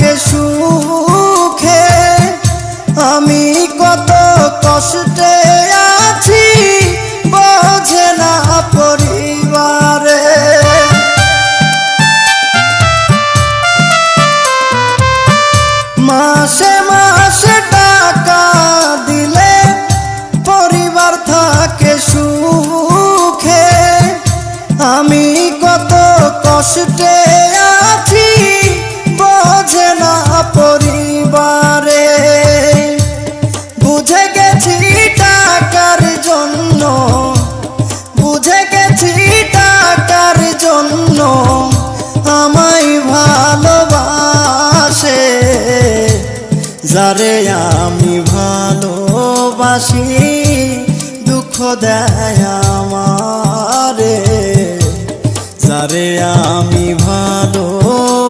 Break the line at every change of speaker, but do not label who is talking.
থাকে সুখে আমি কত কষ্টে আছি বোঝে না পরিবারে। মাসে মাসে টাকা দিলে পরিবার থাকে সুখে আমি কত কষ্টে আছি বোঝে না পরিবারে। বুঝে গেছি টাকার জন্য, বুঝে গেছি টাকার জন্য আমায় ভালোবাসে যারে আমি ভালোবাসি দুঃখ দেয় আমারে। যারে আমি ভালো